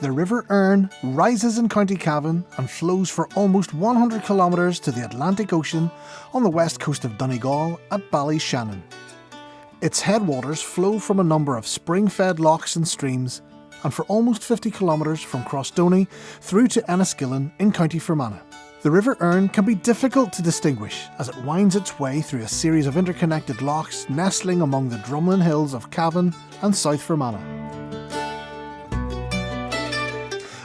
The River Erne rises in County Cavan and flows for almost 100 kilometres to the Atlantic Ocean on the west coast of Donegal at Ballyshannon. Its headwaters flow from a number of spring-fed lochs and streams, and for almost 50 kilometres from Co.Donegal through to Enniskillen in Co.Fermanagh. The River Erne can be difficult to distinguish as it winds its way through a series of interconnected lochs nestling among the drumlin hills of Cavan and South Fermanagh.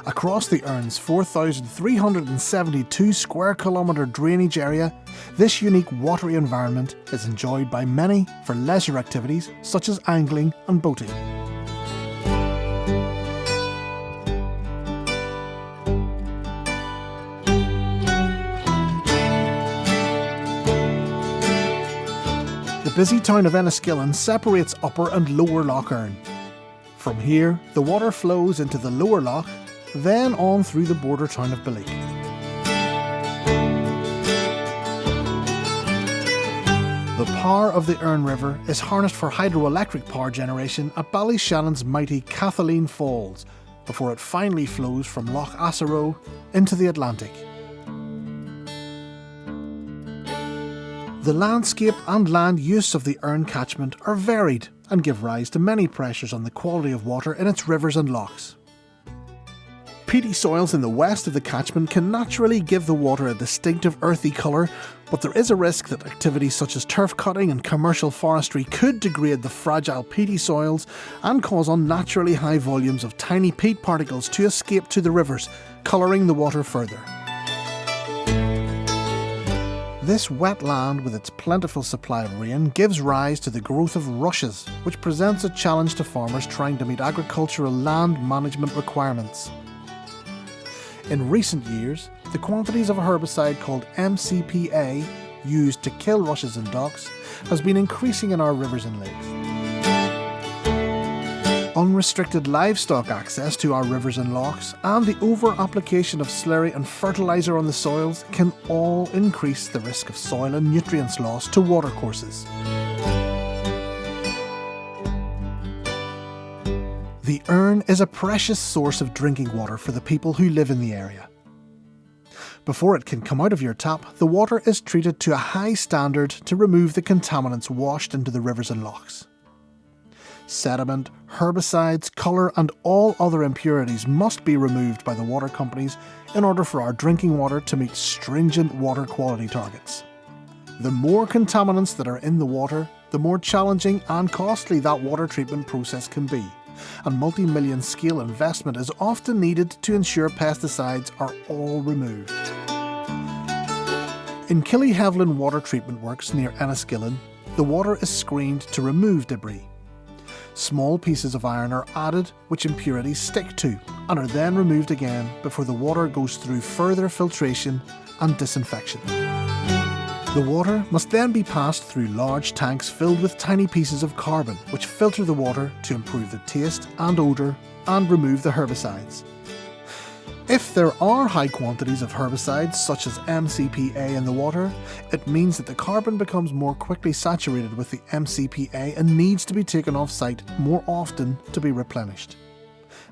Across the Erne's 4,372 square kilometre drainage area, this unique watery environment is enjoyed by many for leisure activities such as angling and boating. The busy town of Enniskillen separates Upper and Lower Lough Erne. From here, the water flows into the Lower Lough, then on through the border town of Ballyk. The power of the Erne River is harnessed for hydroelectric power generation at Ballysshannon's mighty Kathleen Falls, before it finally flows from Loch Assaroe into the Atlantic. The landscape and land use of the Erne catchment are varied and give rise to many pressures on the quality of water in its rivers and lochs. Peaty soils in the west of the catchment can naturally give the water a distinctive earthy colour, but there is a risk that activities such as turf cutting and commercial forestry could degrade the fragile peaty soils and cause unnaturally high volumes of tiny peat particles to escape to the rivers, colouring the water further. This wet land with its plentiful supply of rain gives rise to the growth of rushes, which presents a challenge to farmers trying to meet agricultural land management requirements. In recent years, the quantities of a herbicide called MCPA, used to kill rushes and docks, has been increasing in our rivers and lakes. Unrestricted livestock access to our rivers and lochs and the over-application of slurry and fertiliser on the soils can all increase the risk of soil and nutrients loss to watercourses. The Erne is a precious source of drinking water for the people who live in the area. Before it can come out of your tap, the water is treated to a high standard to remove the contaminants washed into the rivers and lochs. Sediment, herbicides, colour and all other impurities must be removed by the water companies in order for our drinking water to meet stringent water quality targets. The more contaminants that are in the water, the more challenging and costly that water treatment process can be, and multi-million scale investment is often needed to ensure pesticides are all removed. In Killyhevlin Water Treatment Works near Enniskillen, the water is screened to remove debris. Small pieces of iron are added which impurities stick to and are then removed again before the water goes through further filtration and disinfection. The water must then be passed through large tanks filled with tiny pieces of carbon which filter the water to improve the taste and odour and remove the herbicides. If there are high quantities of herbicides such as MCPA in the water, it means that the carbon becomes more quickly saturated with the MCPA and needs to be taken off site more often to be replenished.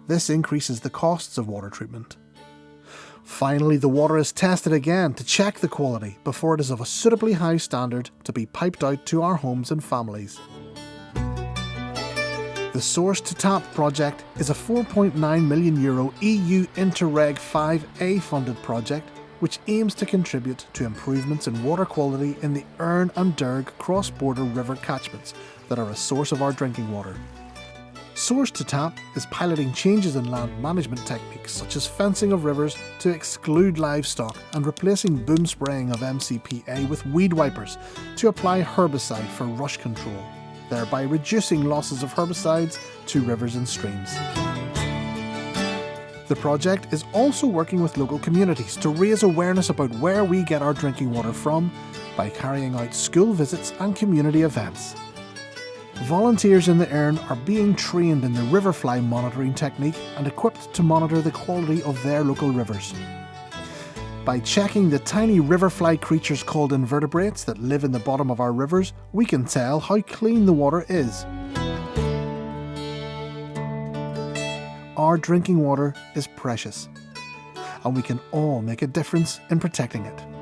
This increases the costs of water treatment. Finally, the water is tested again to check the quality before it is of a suitably high standard to be piped out to our homes and families. The Source to Tap project is a €4.9 million EU Interreg 5A funded project which aims to contribute to improvements in water quality in the Erne and Derg cross-border river catchments that are a source of our drinking water. Source to Tap is piloting changes in land management techniques such as fencing of rivers to exclude livestock and replacing boom spraying of MCPA with weed wipers to apply herbicide for rush control, thereby reducing losses of herbicides to rivers and streams. The project is also working with local communities to raise awareness about where we get our drinking water from by carrying out school visits and community events. Volunteers in the Erne are being trained in the riverfly monitoring technique and equipped to monitor the quality of their local rivers. By checking the tiny riverfly creatures called invertebrates that live in the bottom of our rivers, we can tell how clean the water is. our drinking water is precious, and we can all make a difference in protecting it.